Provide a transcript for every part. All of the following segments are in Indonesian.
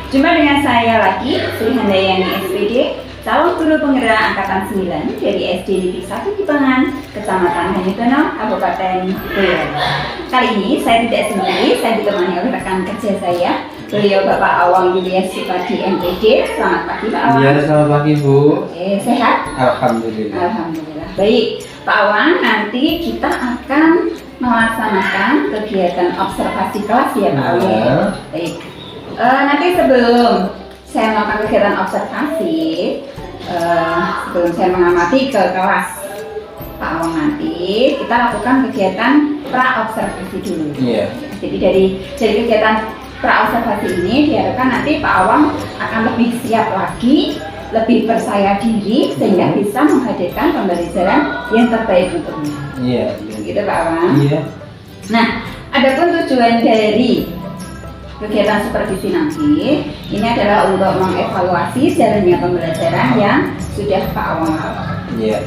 Jumpa dengan saya lagi, Sri Handayani SPD, calon guru penggerak angkatan 9 dari SD Negeri 1 Kibangan, Kecamatan Hanyutono, Kabupaten Boyolali. Kali ini saya tidak sendiri, saya ditemani oleh rekan kerja saya, beliau Bapak Awang Julius Supadi MPD. Selamat pagi Pak Awang. Iya, selamat pagi Bu. Oke, sehat? Alhamdulillah. Alhamdulillah. Baik, Pak Awang, nanti kita akan melaksanakan kegiatan observasi kelas ya Pak Awang. Iya. Baik. Nanti sebelum saya melakukan kegiatan observasi, sebelum saya mengamati ke kelas Pak Awang nanti, kita lakukan kegiatan pra-observasi dulu. Iya. Jadi dari kegiatan pra-observasi ini diharapkan nanti Pak Awang akan lebih siap lagi, lebih percaya diri sehingga bisa menghadirkan pembelajaran yang terbaik untuknya. Iya. Gitu Pak Awang. Iya. Nah, adapun tujuan dari kegiatan supervisi nanti ini adalah untuk mengevaluasi jalannya pembelajaran yang sudah Pak Awang lakukan. Iya.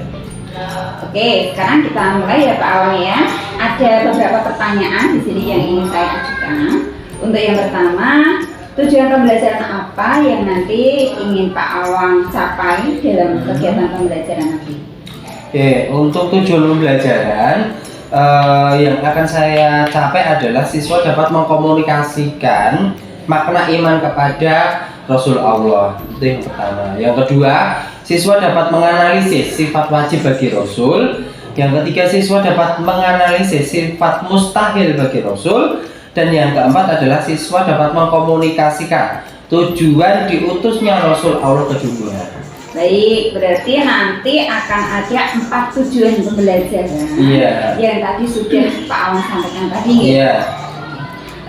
Oke, sekarang kita mulai ya Pak Awang ya. Ada beberapa pertanyaan di sini yang ingin saya ajukan. Untuk yang pertama, tujuan pembelajaran apa yang nanti ingin Pak Awang capai dalam kegiatan pembelajaran nanti? Oke, untuk tujuan pembelajaran yang akan saya capai adalah siswa dapat mengkomunikasikan makna iman kepada Rasul Allah. Itu yang pertama. Yang kedua, siswa dapat menganalisis sifat wajib bagi Rasul. Yang ketiga, siswa dapat menganalisis sifat mustahil bagi Rasul. Dan yang keempat adalah siswa dapat mengkomunikasikan tujuan diutusnya Rasul Allah ke dunia. Baik, berarti nanti akan ada 4 tujuan pembelajaran. Iya. Yang tadi sudah Pak Awang sampaikan tadi. Iya.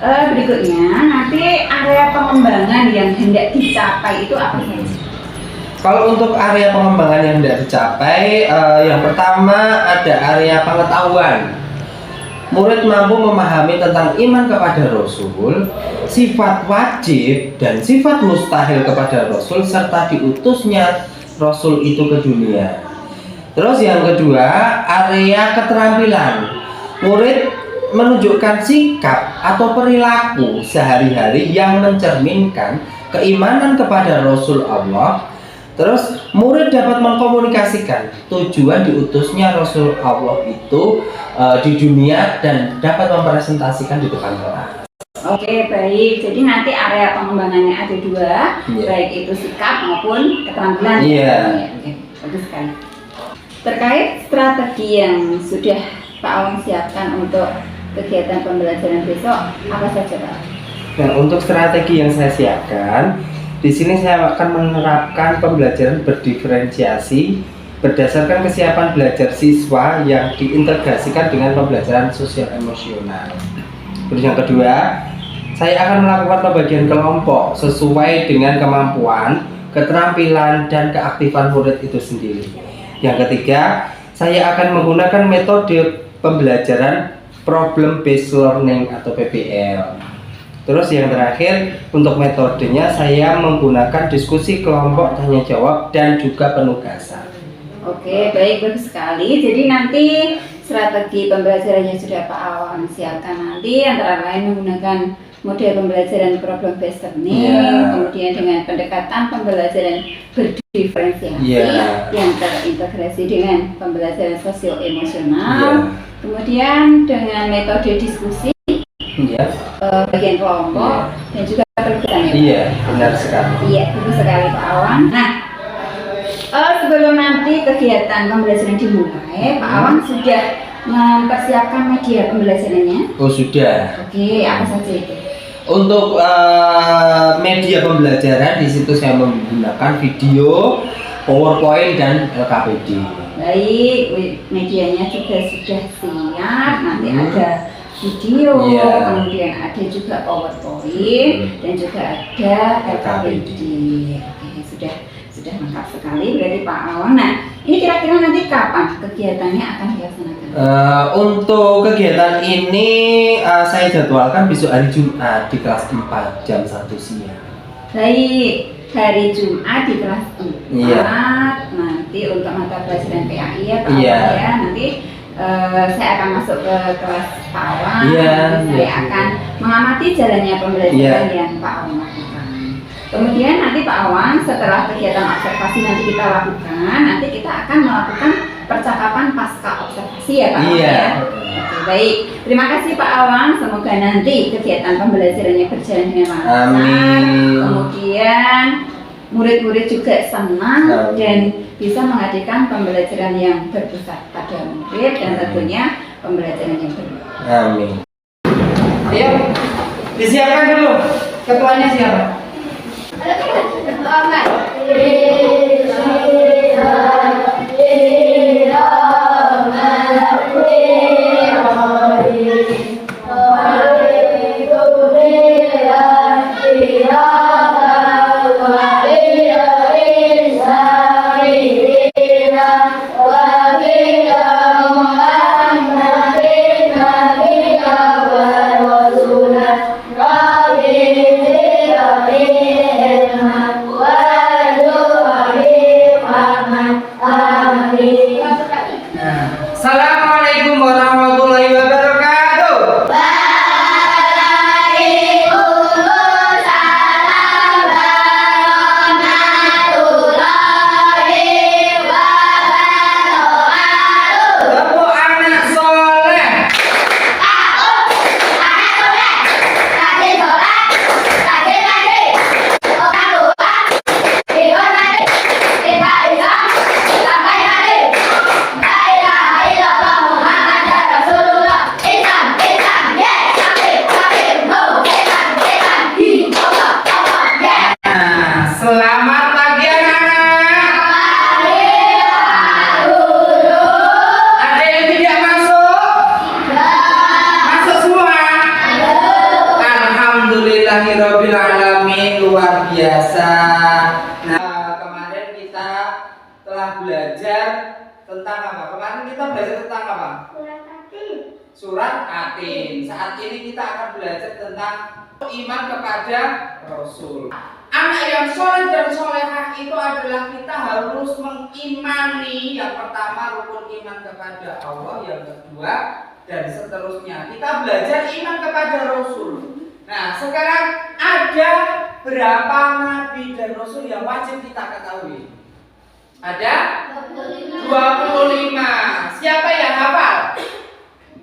Berikutnya nanti area pengembangan yang hendak dicapai itu apa saja? Kalau untuk area pengembangan yang tidak dicapai, yang pertama ada area pengetahuan. Murid mampu memahami tentang iman kepada Rasul, sifat wajib dan sifat mustahil kepada Rasul, serta diutusnya Rasul itu ke dunia. Terus yang kedua, area keterampilan. Murid menunjukkan sikap atau perilaku sehari-hari yang mencerminkan keimanan kepada Rasul Allah. Terus murid dapat mengkomunikasikan tujuan diutusnya Rasul Allah itu di dunia dan dapat mempresentasikan di depan kelas. Oke, baik. Jadi nanti area pengembangannya ada 2, Iya. baik itu sikap maupun keterampilan. Iya. Oke, bagus sekali. Terkait strategi yang sudah Pak Awang siapkan untuk kegiatan pembelajaran besok, apa saja Pak? Nah, untuk strategi yang saya siapkan, di sini saya akan menerapkan pembelajaran berdiferensiasi berdasarkan kesiapan belajar siswa yang diintegrasikan dengan pembelajaran sosial emosional. Terus yang kedua, saya akan melakukan pembagian kelompok sesuai dengan kemampuan, keterampilan, dan keaktifan murid itu sendiri. Yang ketiga, saya akan menggunakan metode pembelajaran problem based learning atau PBL. Terus yang terakhir, untuk metodenya saya menggunakan diskusi kelompok, tanya jawab, dan juga penugasan. Oke, baik, bagus sekali. Jadi nanti strategi pembelajaran yang sudah Pak Awang siapkan nanti antara lain menggunakan model pembelajaran problem based learning, kemudian dengan pendekatan pembelajaran berdiferensiasi yang terintegrasi dengan pembelajaran sosio emosional, kemudian dengan metode diskusi, bagian kelompok, dan juga penugasan. Iya, benar sekali. Iya, bagus sekali Pak Awang. Nah, sebelum nanti kegiatan pembelajaran dimulai, Pak Awang sudah mempersiapkan media pembelajarannya? Oh, sudah. Oke, apa saja itu? Untuk media pembelajaran di situ saya menggunakan video, PowerPoint, dan LKPD. Baik, medianya juga sudah siap. Nanti ada video, kemudian ada juga PowerPoint, dan juga ada LKPD. Oke, sudah lengkap sekali berarti Pak Awang. Nah, ini kira-kira nanti kapan kegiatannya akan dilaksanakan? Untuk kegiatan ini saya jadwalkan besok hari Jumat di kelas 4 jam 1 siang. Baik, hari Jumat di kelas 4. Iya. Nanti untuk mata pelajaran PAI ya Pak Iya. Awang ya. Nanti saya akan masuk ke kelas Pak Awang. Iya, Saya iya. akan mengamati jalannya pembelajaran Iya. yang Pak Awang lakukan. Kemudian nanti Pak Awan setelah kegiatan observasi nanti kita lakukan, nanti kita akan melakukan percakapan pasca observasi ya Pak Awan Iya. ya. Oke, baik. Terima kasih Pak Awan. Semoga nanti kegiatan pembelajarannya berjalan dengan lancar. Amin. Kemudian murid-murid juga senang Amin. dan bisa menghadirkan pembelajaran yang berpusat pada murid dan tentunya pembelajaran yang bermanfaat. Amin. Ayo, disiapkan dulu. Ketuanya siapa? Assalamualaikum warahmatullahi wabarakatuh. Tepuk anak soleh. Nah, selamat pagi anak-anak. Ada yang tidak masuk? Masuk semua? Alhamdulillahirabbil alamin, luar biasa. Nah, kemarin kita telah belajar tentang apa? Kemarin kita belajar tentang apa? Surat Atin. Saat ini kita akan belajar tentang iman kepada Rasul. Anak yang soleh dan solehah itu adalah kita harus mengimani yang pertama rukun iman kepada Allah, yang kedua dan seterusnya. Kita belajar iman kepada Rasul. Nah, sekarang ada berapa nabi dan rasul yang wajib kita ketahui? Ada 25. Siapa yang hafal?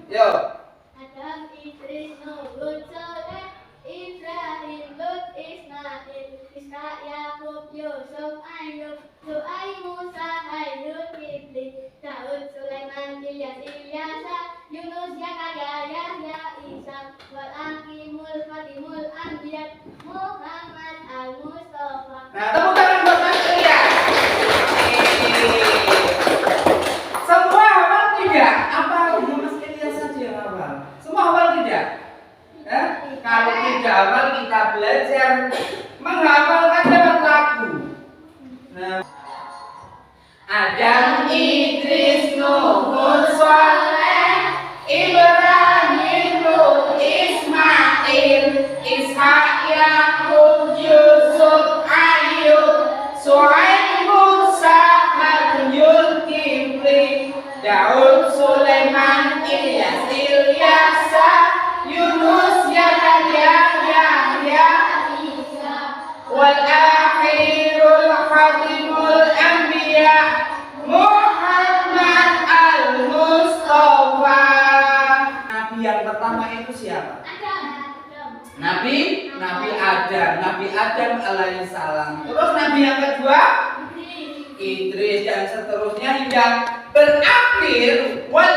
Yuk. Adam, Idris, Nuh, Hud, Saleh, Ibrahim, Lut, Ismail, Ishak, Yakub, Yusuf, Ayub, Shu'aib, Musa, Harun, Iblis, Daud, Sulaiman, Ilyas, Ilyasa, Yunus, Zakaria, Yahya, Isa, wal Aqimul, Fatimul, Anbiya, Muhammad, Al-Mustafa. Nah, tepuk tangan buat Mas Ilya. Semua hafal tidak? Apa hanya Mas Ilya saja yang hafal? Semua hafal tidak? Kalau tidak hafal kita belajar menghafalkan lewat lagu. Nah, Adam, Idris, Nuh, Hud, Saleh, Ibrahim, Lut, Ismail, Ishak, Yakub, Yusuf, Ayub, Shu'aib, Musa, Harun, Zulkifli, Daud, Sulaiman, Ilyas, Ilyasa, Yunus, Zakaria, Yahya, wal akhirul khatimul anbiya, Muhammad al-Mustafa. Nabi yang pertama itu siapa? Nabi Adam alaihissalam. Terus Nabi yang kedua Idris dan seterusnya hingga berakhir wal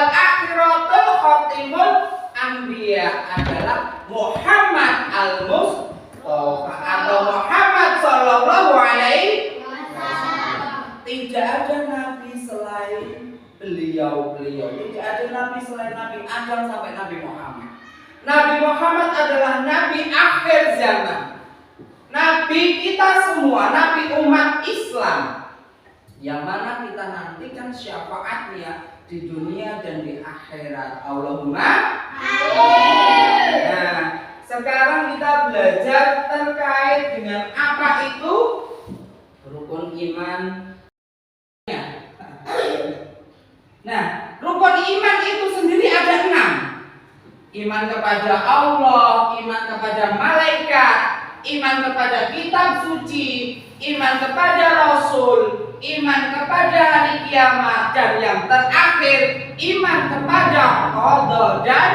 akhiratul khatimul anbiya adalah Muhammad al-Mustafa atau Muhammad sallallahu alaihi wasallam. Tidak ada nabi selain beliau. Tidak ada nabi selain Nabi Adam sampai Nabi Muhammad. Nabi Muhammad adalah nabi akhir zaman. Nabi kita semua, nabi umat Islam. Yang mana kita nantikan syafaatnya di dunia dan di akhirat. Allahumma amin. Nah, sekarang kita belajar terkait dengan apa itu rukun iman. Nah, rukun iman itu sendiri ada 6. Iman kepada Allah, iman kepada malaikat, iman kepada kitab suci, iman kepada Rasul, iman kepada hari kiamat, dan yang terakhir iman kepada qada dan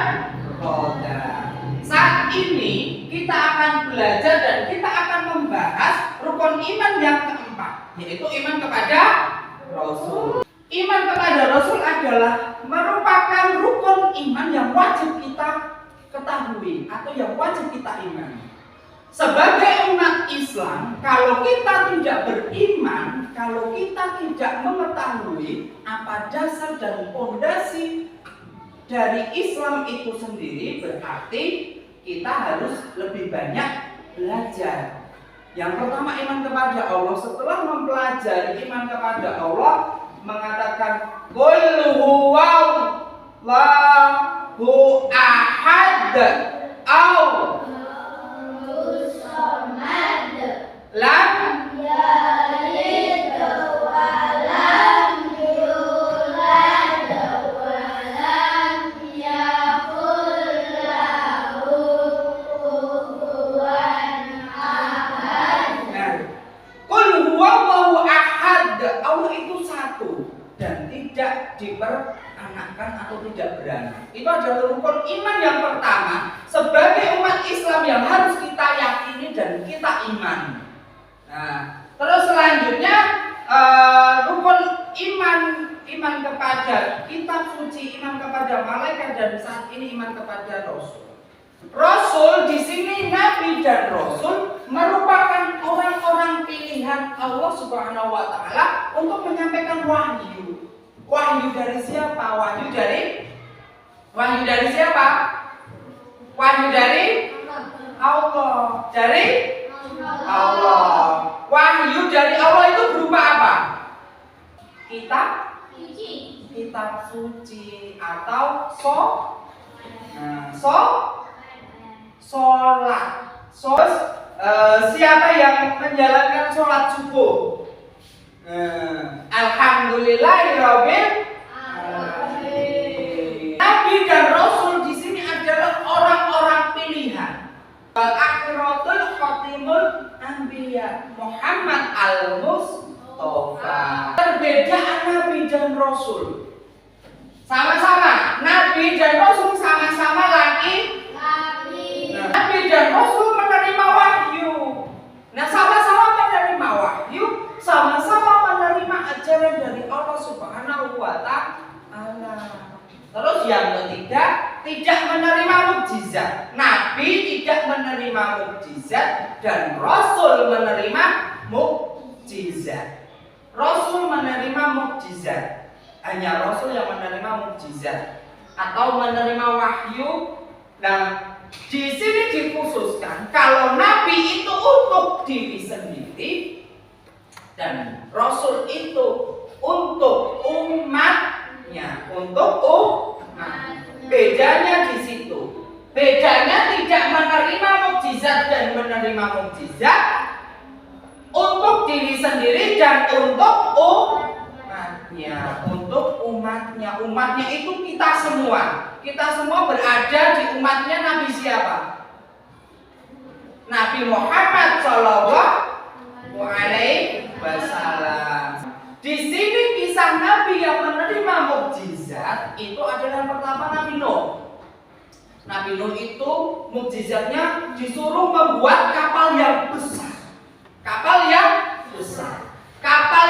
qadar. Saat ini kita akan belajar dan kita akan membahas rukun iman yang keempat, yaitu iman kepada Rasul. Iman kepada Rasul adalah merupakan rukun iman yang wajib kita ketahui atau yang wajib kita imani. Sebagai umat Islam, kalau kita tidak beriman, kalau kita tidak mengetahui apa dasar dan fondasi dari Islam itu sendiri, berarti kita harus lebih banyak belajar. Yang pertama, iman kepada Allah. Setelah mempelajari iman kepada Allah, mengatakan qul huwallahu ahad au lam yalid wa lam yulad wa lam yakul lahu kufuwan ahad. Qul huwallahu ahad. Allah itu satu dan tidak diperanakkan atau tidak beranak. Itu adalah rukun iman yang pertama sebagai umat Islam yang harus kita yakini dan kita imani. Nah, terus selanjutnya rukun iman kepada kitab suci, iman kepada malaikat, dan saat ini iman kepada Rasul. Rasul di sini Nabi dan Rasul merupakan orang-orang pilihan Allah Subhanahu wa taala untuk menyampaikan wahyu. Wahyu dari siapa? Wahyu dari siapa? Wahyu dari Allah. Dari Allah. Wahyu dari Allah itu berupa apa? Kitab suci atau sholat. Siapa yang menjalankan sholat subuh? Alhamdulillahirabbil alamin. Nabi dan Rasul di sini adalah orang-orang pilihan. Al-akhiratul khatimul anbiya Muhammad al-Mustafa. Perbedaan Nabi dan Rasul. Sama-sama Nabi dan Rasul sama-sama laki. Nabi dan Rasul menerima wahyu. Nah, sama-sama menerima wahyu, sama-sama menerima ajaran dari Allah Subhanahu wa taala. Terus yang ketiga, tidak menerima mukjizat. Nabi tidak menerima mukjizat dan Rasul menerima mukjizat. Rasul menerima mukjizat. Hanya Rasul yang menerima mukjizat atau menerima wahyu. Nah, di sini dikhususkan kalau Nabi itu untuk diri sendiri dan Rasul itu untuk umatnya, Bedanya di situ. Bedanya tidak menerima mukjizat dan menerima mukjizat untuk diri sendiri dan untuk umatnya. Umatnya itu kita semua. Kita semua berada di umatnya Nabi siapa? Nabi Muhammad Shallallahu Alaihi Wasallam. Di sini kisah Nabi yang menerima mukjizat itu adalah yang pertama Nabi Nuh. Nabi Nuh itu mukjizatnya disuruh membuat kapal yang besar. Kapal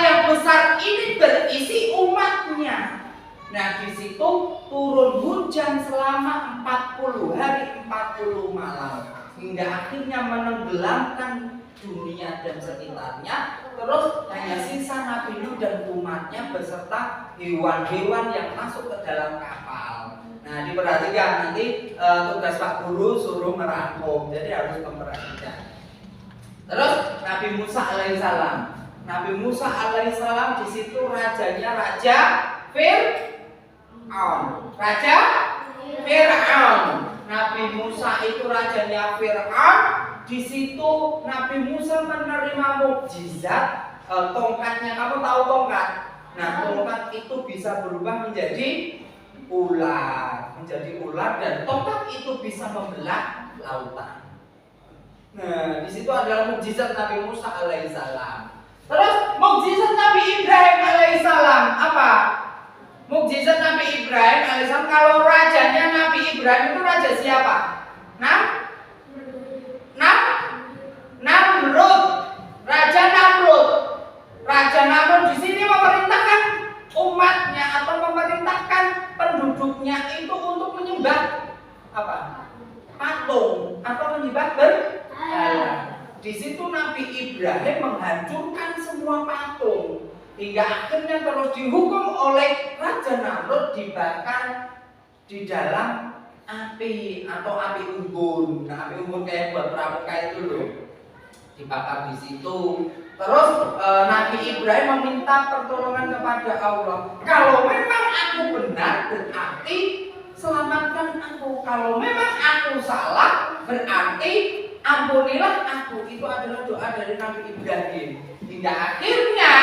yang besar ini berisi umatnya. Nah, di situ turun hujan selama 40 hari 40 malam hingga akhirnya menenggelamkan dunia dan sekitarnya. Terus hanya sisa Nabi Nuh dan umatnya beserta hewan-hewan yang masuk ke dalam kapal. Nah, diperhatikan nanti tugas Pak Guru suruh merangkum, jadi harus memperhatikan. Terus Nabi Musa alaihissalam. Nabi Musa alaihissalam di situ rajanya Raja Fir'aun. Nabi Musa itu rajanya Fir'aun. Di situ Nabi Musa menerima mukjizat tongkatnya. Kamu tahu tongkat? Nah, tongkat itu bisa berubah menjadi ular, dan tongkat itu bisa membelah lautan. Nah, di situ adalah mukjizat Nabi Musa alaihissalam. Terus mukjizat Nabi Ibrahim alaihissalam apa? Mukjizat Nabi Ibrahim alaihissalam, kalau rajanya Nabi Ibrahim itu raja siapa? Namrud. Raja Namrud. Raja Namrud di sini memerintahkan umatnya atau memerintahkan penduduknya itu untuk menyembah apa? Patung atau menyembah berhala. Di situ Nabi Ibrahim menghancurkan semua patung hingga akhirnya terus dihukum oleh Raja Namrud dibakar di dalam api atau api unggun. Nah, api unggun kayak buat pramuka itu loh, dibakar di situ. Terus Nabi Ibrahim meminta pertolongan kepada Allah. Kalau memang aku benar, berarti selamatkan aku. Kalau memang aku salah, berarti ampunilah aku. Itu adalah doa dari Nabi Ibrahim. Hingga akhirnya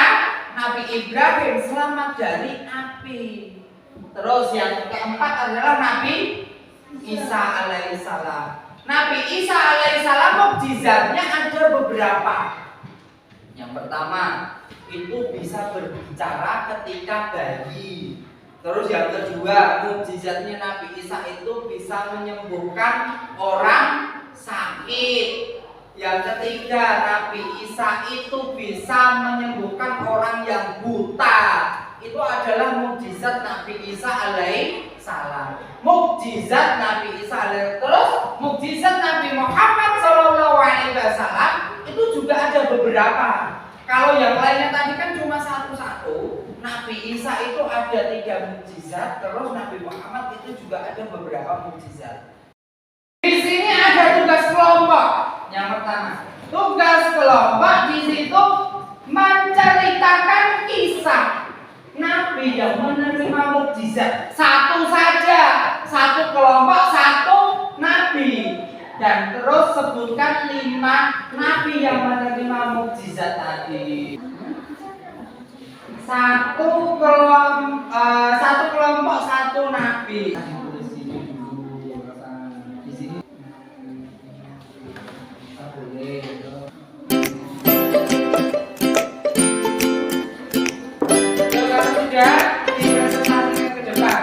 Nabi Ibrahim selamat dari api. Terus yang keempat adalah Nabi Isa alaihissalam. Nabi Isa alaihissalam mukjizatnya ada beberapa. Yang pertama itu bisa berbicara ketika bayi. Terus yang kedua, mukjizatnya Nabi Isa itu bisa menyembuhkan orang sakit. Yang ketiga, Nabi Isa itu bisa menyembuhkan orang yang buta. Itu adalah mukjizat Nabi Isa alaihissalam. Mukjizat Nabi Isa alaihissalam. Terus mukjizat Nabi Muhammad SAW itu juga ada beberapa. Kalau yang lainnya tadi kan cuma satu-satu. Nabi Isa itu ada 3 mukjizat. Terus Nabi Muhammad itu juga ada beberapa mukjizat. Di sini ada tugas kelompok. Yang pertama, tugas kelompok di situ menceritakan kisah Nabi yang menerima mukjizat. Satu saja, satu kelompok, satu Nabi. Dan terus sebutkan 5 Nabi yang menerima mukjizat tadi. Satu kelompok, satu Nabi. Dipresentasikan ke depan.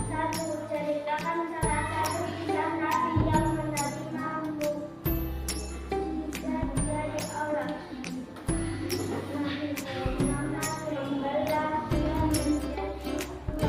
Satu, ceritakan salah satu kisah Nabi yang menerima mukjizat dari Allah. Nabi Muhammad membelah dia menjadi 2.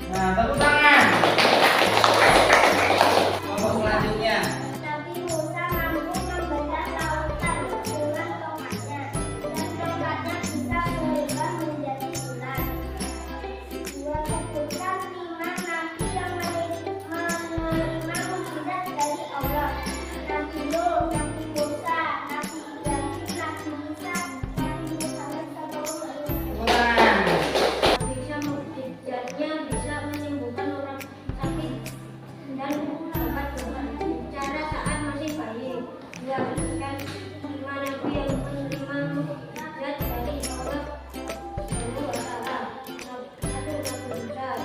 Nah, tepuk tangan. Kelompok selanjutnya. Nabi Musa mampu membelah lautan dengan tongkatnya, dan tongkatnya bisa berubah menjadi bulan. 2. Sebutkan 5 nabi yang menerima mukjizat dari Allah. Nabi Nuh, Nabi Musa, Nabi Ibrahim, Nabi Isa, Nabi Muhammad SAW. Tepuk tangan. Bisa mukjizatnya bisa menyembuhkan orang sakit dan dapat berbicara saat masih bayi. Dia berikan 5 nabi yang menerima mukjizat dari Allah SWT. 1. Nabi Musa,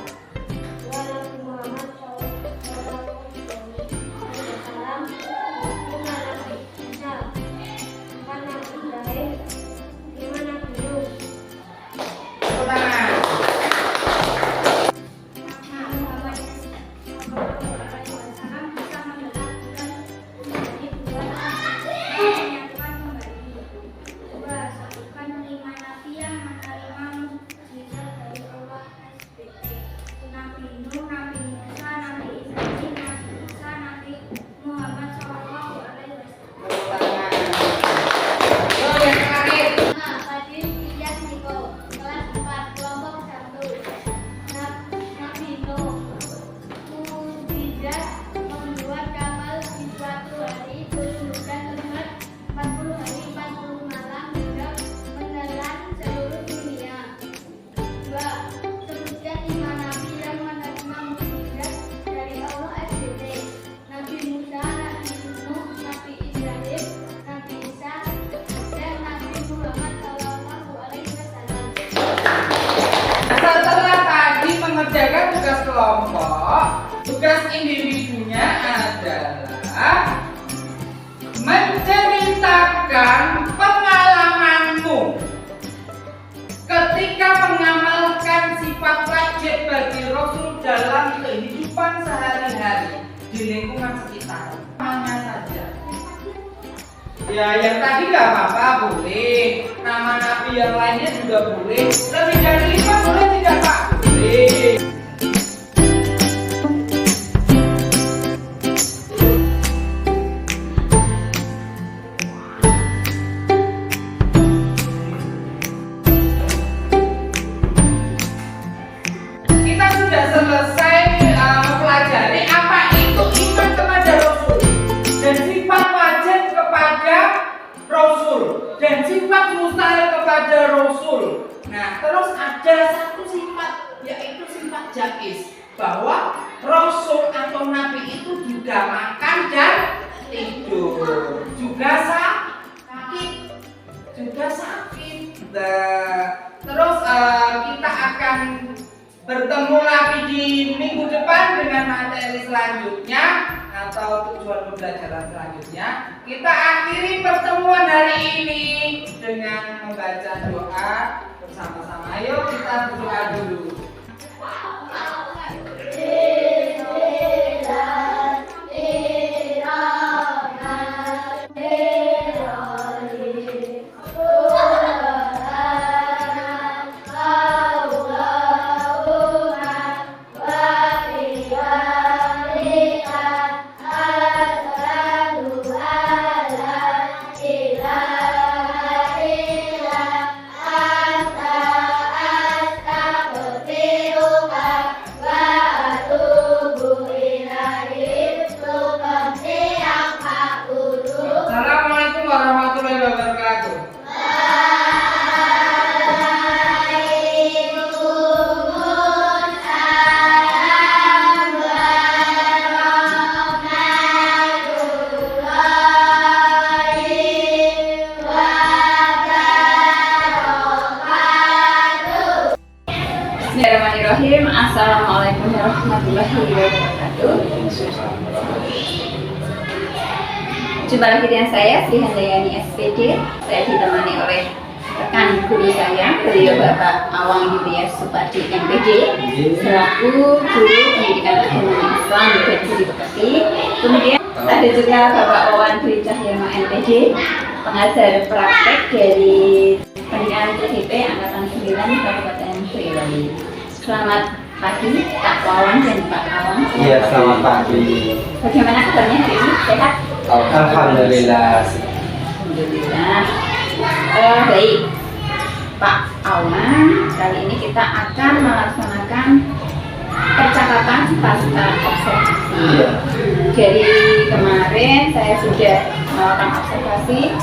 2. Nabi Muhammad SAW, 5 Nabi Isa, 4 Nabi Ibrahim, 5 Nabi Nuh. Tepuk tangan. Muhammad SAW bisa membelah bulan menjadi 2. Tugas individunya adalah menceritakan pengalamanmu ketika mengamalkan sifat wajib bagi Rasul dalam kehidupan sehari-hari di lingkungan sekitar. Namanya saja. Ya, yang tadi nggak apa-apa, boleh. Nama nabi yang lainnya juga boleh. Lebih dari 5 boleh tidak, Pak? Boleh. Kita sudah selesai mempelajari apa itu iman kepada Rasul dan sifat wajib kepada Rasul dan sifat mustahil kepada Rasul. Nah, terus ada satu sifat, yaitu sifat jaiz, bahwa Rasul atau Nabi itu juga makan dan tidur, juga sakit. Nah, terus kita akan bertemu lagi di minggu depan dengan materi selanjutnya atau tujuan pembelajaran selanjutnya. Kita akhiri pertemuan hari ini dengan membaca doa bersama-sama. Ayo kita berdoa dulu. Assalamualaikum warahmatullahi wabarakatuh. Bismillahirrahmanirrahim. Assalamualaikum warahmatullahi wabarakatuh. Jumpa lagi dengan saya Sri Handayani SPD. Saya ditemani oleh rekan guru saya, beliau Bapak Awang Yulia Supadi MPD, selaku guru pendidikan agama Islam di Bekasi. Kemudian ada juga Bapak Wawan Dwi Cahyono MPD, pengajar praktek dari pendidikan TDP Angkatan 9 Kabupaten Boyolali. Selamat pagi Pak Wawan dan Pak Awang. Iya, selamat pagi. Bagaimana kabarnya hari ini? Sehat? Alhamdulillah. Alhamdulillah. Baik, Pak Awang. Kali ini kita akan melaksanakan percakapan pasca observasi. Iya. Jadi kemarin saya sudah melakukan observasi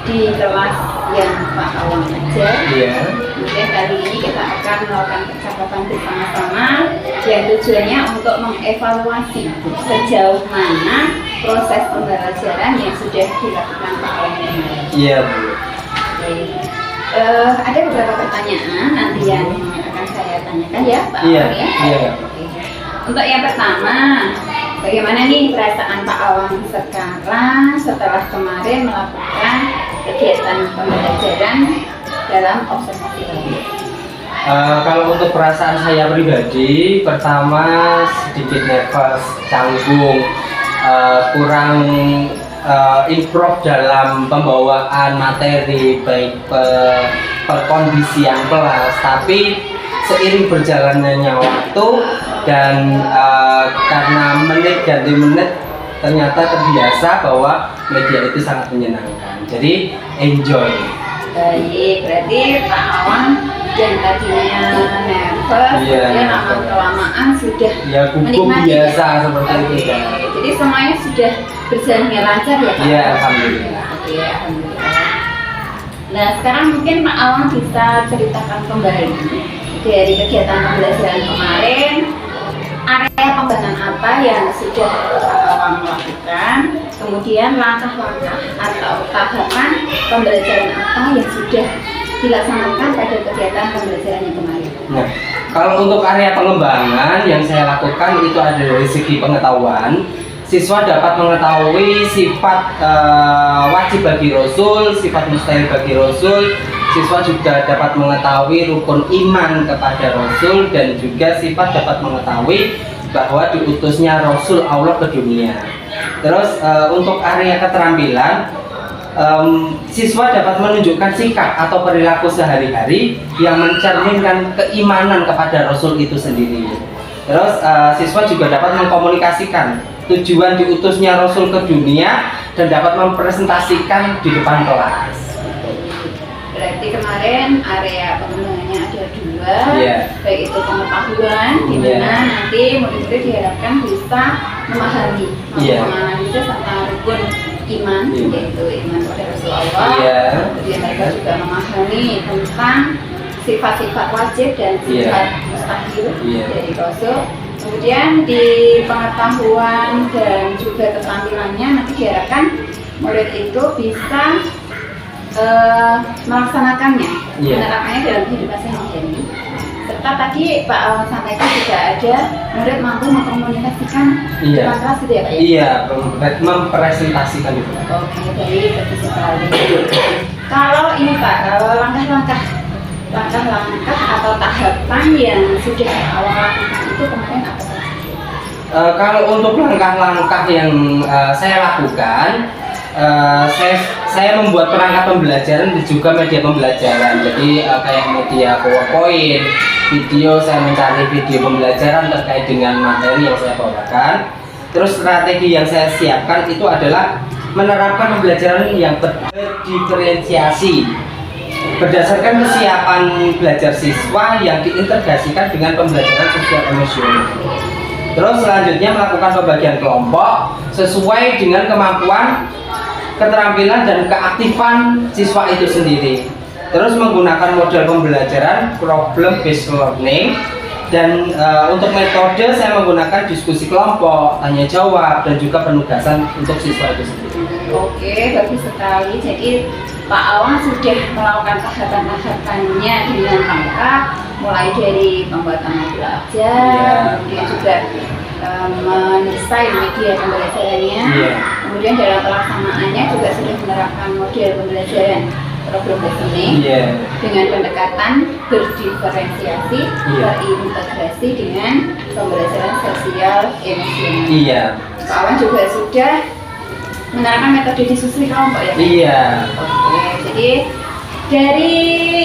di kelas yang Pak Awang ajar. Iya. Kemudian kali ini kita akan melakukan percakapan bersama-sama yang tujuannya untuk mengevaluasi sejauh mana proses pembelajaran yang sudah dilakukan Pak Awang ini. Iya, Bu. Baik. Ada beberapa pertanyaan nanti yang akan saya tanyakan ya Pak Iya, Awang ya. iya. Oke. Untuk yang pertama, bagaimana nih perasaan Pak Awang sekarang setelah kemarin melakukan kegiatan pembelajaran dalam observasi tadi? Kalau untuk perasaan saya pribadi, pertama sedikit nervous, canggung, kurang improve dalam pembawaan materi baik per kondisi yang kelas, tapi seiring berjalannya waktu dan karena menit ganti menit ternyata terbiasa bahwa media itu sangat menyenangkan, jadi enjoy. Baik, berarti Pak Awang yang tadinya nervous, Iya, kemudian nervous. lama-kelamaan sudah Ya gugup menikmati biasa ya? seperti itu Oke, kan. jadi semuanya sudah berjalan dengan lancar ya Pak? Iya, alhamdulillah. Oke, alhamdulillah. Nah, sekarang mungkin Pak Awang bisa ceritakan kembali dari kegiatan pembelajaran kemarin, area pembahasan apa yang sudah Pak Awang lakukan, kemudian langkah-langkah atau tahapan pembelajaran apa yang sudah dilaksanakan pada kegiatan pembelajaran yang kemarin. Nah, Kalau untuk area pengembangan yang saya lakukan itu ada dari segi pengetahuan. Siswa dapat mengetahui sifat wajib bagi Rasul, sifat mustahil bagi Rasul. Siswa juga dapat mengetahui rukun iman kepada Rasul dan juga sifat dapat mengetahui bahwa diutusnya Rasul Allah ke dunia. Terus untuk area keterampilan, siswa dapat menunjukkan sikap atau perilaku sehari-hari yang mencerminkan keimanan kepada Rasul itu sendiri. Terus siswa juga dapat mengkomunikasikan tujuan diutusnya Rasul ke dunia dan dapat mempresentasikan di depan kelas. Berarti kemarin area pengembangannya ada dua, baik itu pengetahuan, di mana nanti murid-murid diharapkan bisa memahami, menganalisis tentang rukun iman, yaitu iman kepada Rasulullah. Kemudian mereka juga memahami tentang sifat-sifat wajib dan sifat mustahil dari Rasul. Kemudian di pengetahuan dan juga keterampilannya nanti diharapkan murid itu bisa melaksanakannya, menerapkannya dalam kehidupan sehari-hari. Serta tadi Pak Awan sampaikan juga ada murid mampu mengkomunikasikan dengan kelas gitu ya Pak ya? Iya, mempresentasikan itu. Oke, baik, bagus sekali. Kalau ini Pak, kalau langkah-langkah atau tahapan yang sudah awal lakukan itu kemarin apa saja? Kalau untuk langkah-langkah yang saya lakukan, saya membuat perangkat pembelajaran dan juga media pembelajaran. Jadi kayak media PowerPoint, video, saya mencari video pembelajaran terkait dengan materi yang saya bawakan. Terus strategi yang saya siapkan itu adalah menerapkan pembelajaran yang berdiferensiasi berdasarkan kesiapan belajar siswa yang diintegrasikan dengan pembelajaran sosial emosional. Terus selanjutnya melakukan pembagian kelompok sesuai dengan kemampuan, keterampilan dan keaktifan siswa itu sendiri. Terus menggunakan model pembelajaran problem based learning, dan untuk metode saya menggunakan diskusi kelompok, tanya jawab dan juga penugasan untuk siswa itu sendiri. Oke, bagus sekali. Jadi Pak Awan sudah melakukan tahapan-tahapannya dengan lengkap, mulai dari pembuatan modul ajar, kemudian juga mendesain media pembelajarannya, kemudian dalam pelaksanaannya juga sudah menerapkan model pembelajaran problem listening dengan pendekatan berdiferensiasi, terintegrasi dengan pembelajaran sosial emosional. Pak Awan juga sudah menerapkan metode diskusi kelompok ya? Oke, jadi dari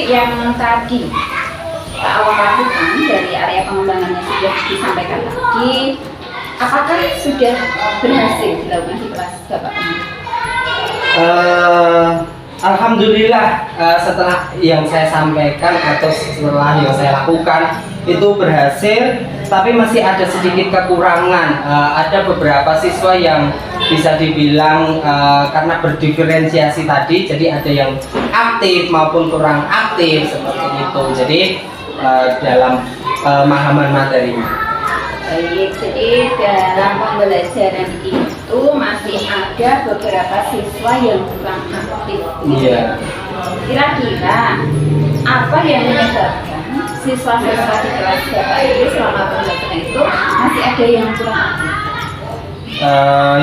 yang tadi Pak Awan lakukan, dari area pengembangannya sudah disampaikan tadi, apakah sudah berhasil dilakukan di kelas Bapak Pembimbing? Alhamdulillah, setelah yang saya sampaikan atau setelah yang saya lakukan itu berhasil, tapi masih ada sedikit kekurangan. Ada beberapa siswa yang bisa dibilang karena berdiferensiasi tadi, jadi ada yang aktif maupun kurang aktif seperti itu. Jadi dalam pemahaman materinya. Baik, jadi dalam pembelajaran itu masih ada beberapa siswa yang kurang aktif. Kira-kira apa yang menyebabkan siswa-siswa di kelas Bapak ini selama pembelajaran itu masih ada yang kurang aktif?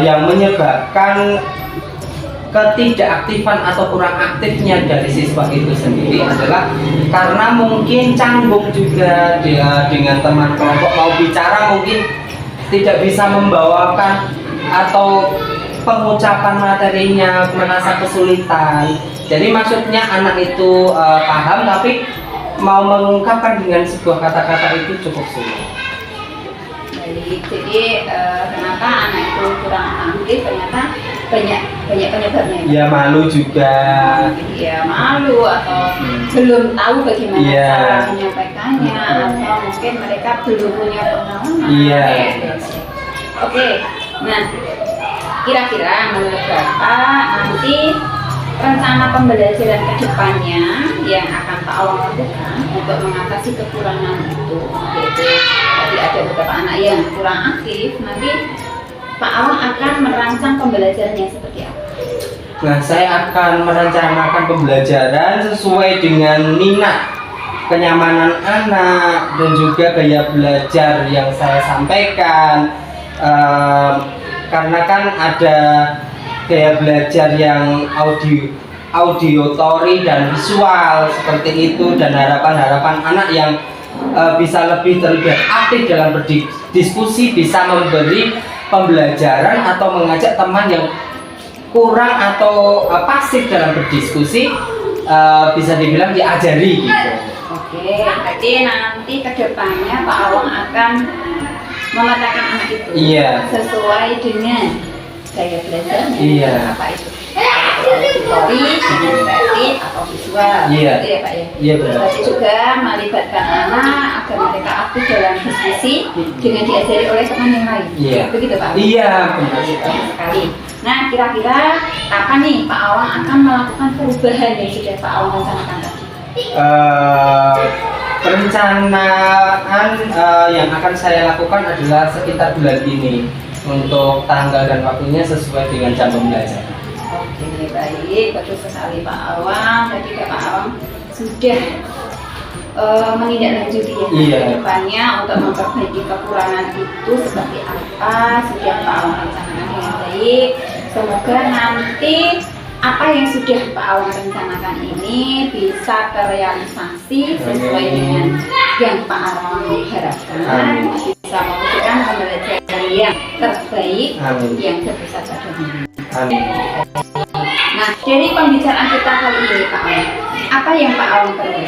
Yang menyebabkan ketidakaktifan atau kurang aktifnya dari siswa itu sendiri adalah karena mungkin canggung juga dia dengan teman kelompok, mau bicara mungkin tidak bisa membawakan atau pengucapan materinya merasa kesulitan. Jadi maksudnya anak itu paham tapi mau mengungkapkan dengan sebuah kata-kata itu cukup sulit. Baik, jadi kenapa anak itu kurang aktif? Ternyata banyak penyebabnya. Ya malu juga. Ya malu atau belum tahu bagaimana cara menyampaikannya, atau mungkin mereka belum punya pengalaman. Oke, nah kira-kira menurut Bapak nanti rencana pembelajaran ke depannya yang akan Pak Awan lakukan untuk mengatasi kekurangan itu, yaitu tadi ada beberapa anak yang kurang aktif, nanti Pak Awan akan merancang pembelajarannya seperti apa? Nah, saya akan merencanakan pembelajaran sesuai dengan minat kenyamanan anak dan juga gaya belajar yang saya sampaikan. Karena kan ada gaya belajar yang audiotori dan visual seperti itu, dan harapan-harapan anak yang bisa lebih terlibat aktif dalam berdiskusi, bisa memberi pembelajaran atau mengajak teman yang kurang atau pasif dalam berdiskusi, bisa dibilang diajari gitu. Oke, berarti nanti kedepannya Pak Awang akan memetakan anak itu sesuai dengan gaya belajarnya. Iya. Apa itu? Auditory, kinestetik, atau visual. Iya. Gitu ya Pak ya. Iya benar. Berarti juga melibatkan anak agar mereka aktif dalam diskusi dengan diajari oleh teman yang lain. Iya. Begitu Pak? Iya benar Sekali. Nah, kira-kira kapan nih Pak Awang akan melakukan perubahan yang sudah Pak Awang rencanakan tadi? Perencanaan yang akan saya lakukan adalah sekitar bulan ini, untuk tanggal dan waktunya sesuai dengan jam pembelajaran. Oke, baik, bagus sekali Pak Awang. Tadi Pak Awang sudah menindaklanjuti ya Iya. depannya untuk memperbaiki kekurangan itu seperti apa, sudah Pak Awang rencanakan dengan baik. Semoga nanti apa yang sudah Pak Awang rencanakan ini bisa terrealisasi sesuai dengan yang Pak Awang harapkan, bisa memberikan pembelajaran yang terbaik yang terbesar pada diri. Amin. Nah, dari pembicaraan kita kali ini Pak Awang, apa yang Pak Awang perlu?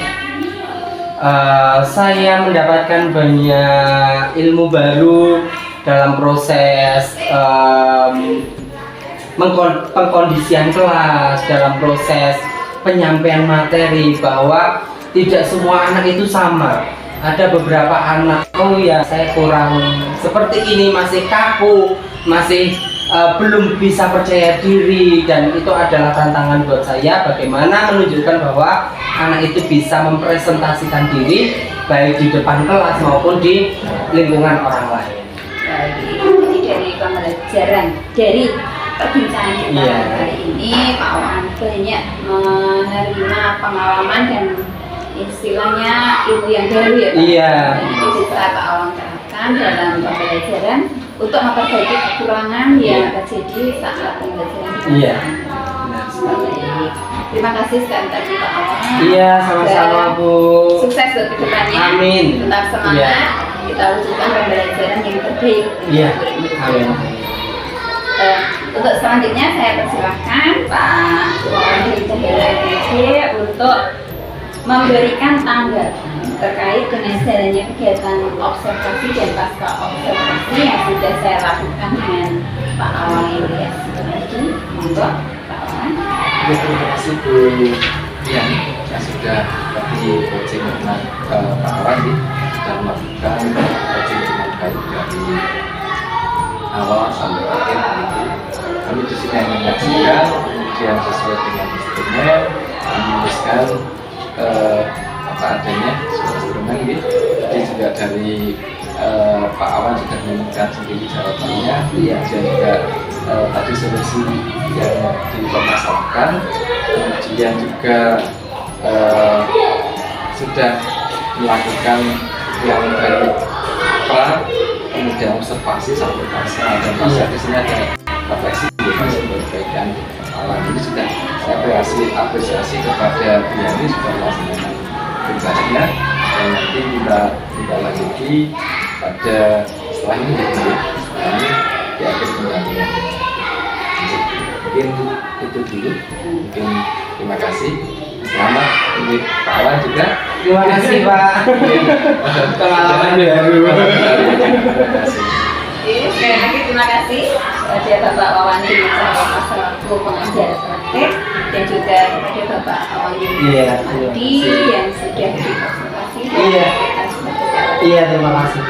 Saya mendapatkan banyak ilmu baru dalam proses pengkondisian kelas, dalam proses penyampaian materi, bahwa tidak semua anak itu sama. Ada beberapa anak, saya kurang seperti ini, masih kaku, masih belum bisa percaya diri, dan itu adalah tantangan buat saya bagaimana menunjukkan bahwa anak itu bisa mempresentasikan diri baik di depan kelas maupun di lingkungan orang lain. Jadi dari pembelajaran, dari perbincangan kita hari ini, Pak Awang banyak menerima pengalaman dan istilahnya ilmu yang baru ya Pak. Iya. Dan itu bisa Pak Awang terapkan dalam pembelajaran untuk memperbaiki kekurangan yang terjadi saat pembelajaran. Iya. Baik. Terima kasih sekali tadi Pak Awang. Iya, sama-sama Bu. Sukses buat kedepannya. Amin. Tetap semangat. Iya. Kita wujudkan pembelajaran yang terbaik. Iya. Amin. Untuk selanjutnya saya persilahkan Pak Wali Cahaya MPC untuk memberikan tanggapan terkait dengan jalannya kegiatan observasi dan pasca observasi yang sudah saya lakukan dengan Pak Awang Ilyas. Monggo Pak Awang. Terima kasih Bu Dian yang sudah tadi coaching dengan Pak Awang sudah melakukan coaching dengan baik dari awal sampai akhir begitu. Kami di sini hanya menyaksikan, kemudian sesuai dengan instrumen kami menuliskan apa adanya sesuai instrumen gitu. Jadi juga dari Pak Awan sudah menemukan sendiri jawabannya, kemudian juga tadi solusi yang dipermasalahkan, kemudian juga sudah melakukan yang dari kemudian observasi sampai pasca, dan pasca di sini ada refleksi perbaikan alam. Ini sudah saya apresiasi kepada Bu Yani sudah melaksanakan tugasnya, dan nanti kita lanjuti pada setelah ini di akhir pendampingan. Mungkin itu dulu. Mungkin terima kasih. Selamat untuk Pak Awan juga. Terima kasih Pak. Pengalaman baru. Terima kasih. Sekali lagi terima kasih kepada Bapak Wawani Cahaya selaku pengajar praktek, dan juga kepada Bapak Wawani tadi yang sudah diobservasi. Iya, terima kasih.